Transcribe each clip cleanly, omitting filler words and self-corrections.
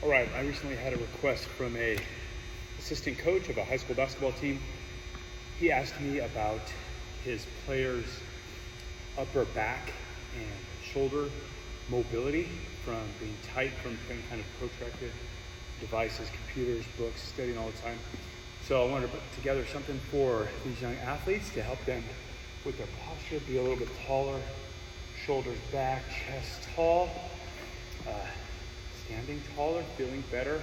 All right, I recently had a request from a assistant coach of a high school basketball team. He asked me about his players' upper back and shoulder mobility from being tight from any kind of protracted devices, computers, books, studying all the time. So I wanted to put together something for these young athletes to help them with their posture, be a little bit taller, shoulders back, chest tall, standing taller, feeling better,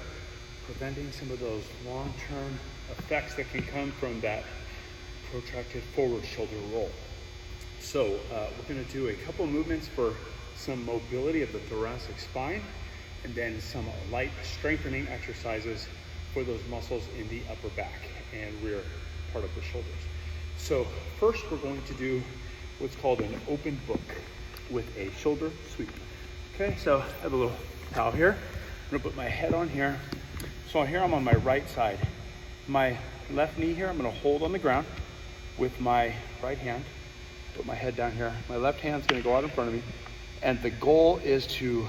preventing some of those long-term effects that can come from that protracted forward shoulder roll. So we're going to do a couple movements for some mobility of the thoracic spine, and then some light strengthening exercises for those muscles in the upper back and rear part of the shoulders. So first we're going to do what's called an open book with a shoulder sweep. Okay, so I have a little towel here. I'm gonna put my head on here. So here I'm on my right side. My left knee here, I'm gonna hold on the ground with my right hand. Put my head down here. My left hand's gonna go out in front of me. And the goal is to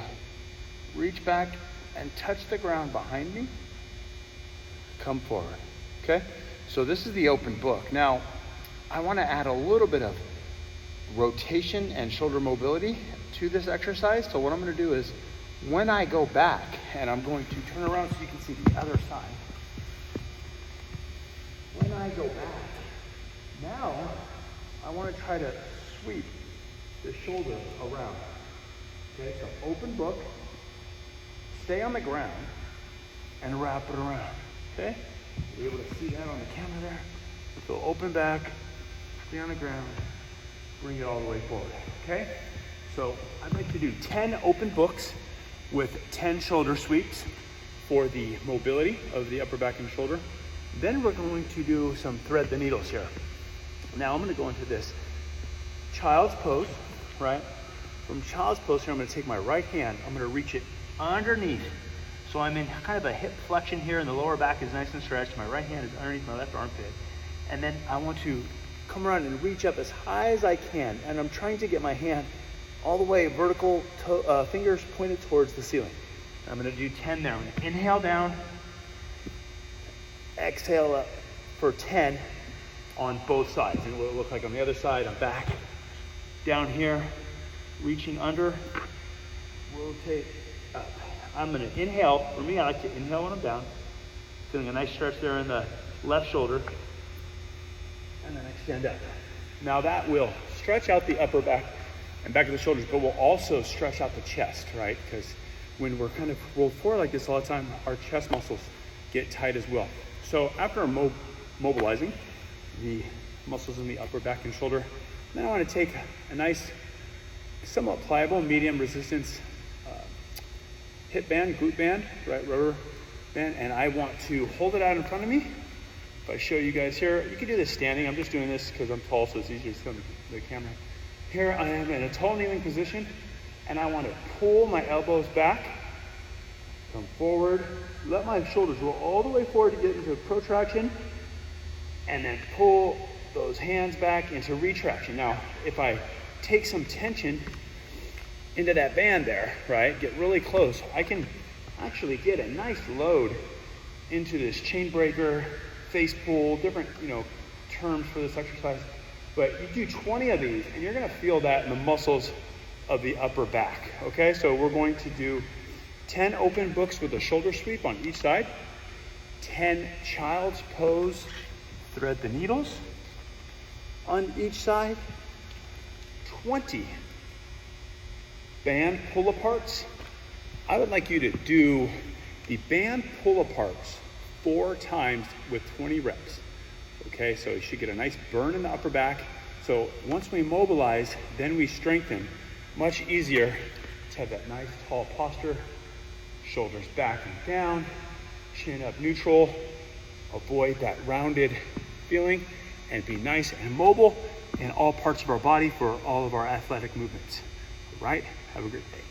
reach back and touch the ground behind me. Come forward, okay? So this is the open book. Now, I wanna add a little bit of rotation and shoulder mobility to this exercise. So what I'm gonna do is, when I go back, and I'm going to turn around so you can see the other side. When I go back, now I want to try to sweep the shoulder around. Okay, so open book, stay on the ground, and wrap it around. Okay, you'll be able to see that on the camera there. So open back, stay on the ground, bring it all the way forward. Okay, so I'd like to do 10 open books with 10 shoulder sweeps for the mobility of the upper back and shoulder. Then we're going to do some thread the needles here. Now I'm gonna go into this child's pose, right? From child's pose here, I'm gonna take my right hand, I'm gonna reach it underneath. So I'm in kind of a hip flexion here, and the lower back is nice and stretched. My right hand is underneath my left armpit. And then I want to come around and reach up as high as I can. And I'm trying to get my hand all the way vertical, fingers pointed towards the ceiling. I'm gonna do 10 there. I'm gonna inhale down, exhale up for 10 on both sides. And what it'll look like on the other side, I'm back, down here, reaching under, rotate up. I'm gonna inhale. For me, I like to inhale when I'm down, feeling a nice stretch there in the left shoulder, and then extend up. Now that will stretch out the upper back and back of the shoulders, but we'll also stretch out the chest, right? Because when we're kind of rolled forward like this all the time, our chest muscles get tight as well. So after mobilizing the muscles in the upper back and shoulder, then I want to take a nice, somewhat pliable, medium resistance hip band, glute band, right, rubber band, and I want to hold it out in front of me. If I show you guys here, you can do this standing. I'm just doing this because I'm tall, so it's easier to see on the camera. Here I am in a tall kneeling position, and I want to pull my elbows back, come forward, let my shoulders roll all the way forward to get into protraction, and then pull those hands back into retraction. Now, if I take some tension into that band there, right, get really close, I can actually get a nice load into this chain breaker, face pull, different, terms for this exercise. But you do 20 of these, and you're gonna feel that in the muscles of the upper back, okay? So we're going to do 10 open books with a shoulder sweep on each side, 10 child's pose, thread the needles on each side, 20 band pull-aparts. I would like you to do the band pull-aparts 4 times with 20 reps. Okay, so you should get a nice burn in the upper back. So once we mobilize, then we strengthen. Much easier to have that nice tall posture, shoulders back and down, chin up neutral, avoid that rounded feeling, and be nice and mobile in all parts of our body for all of our athletic movements. All right, have a great day.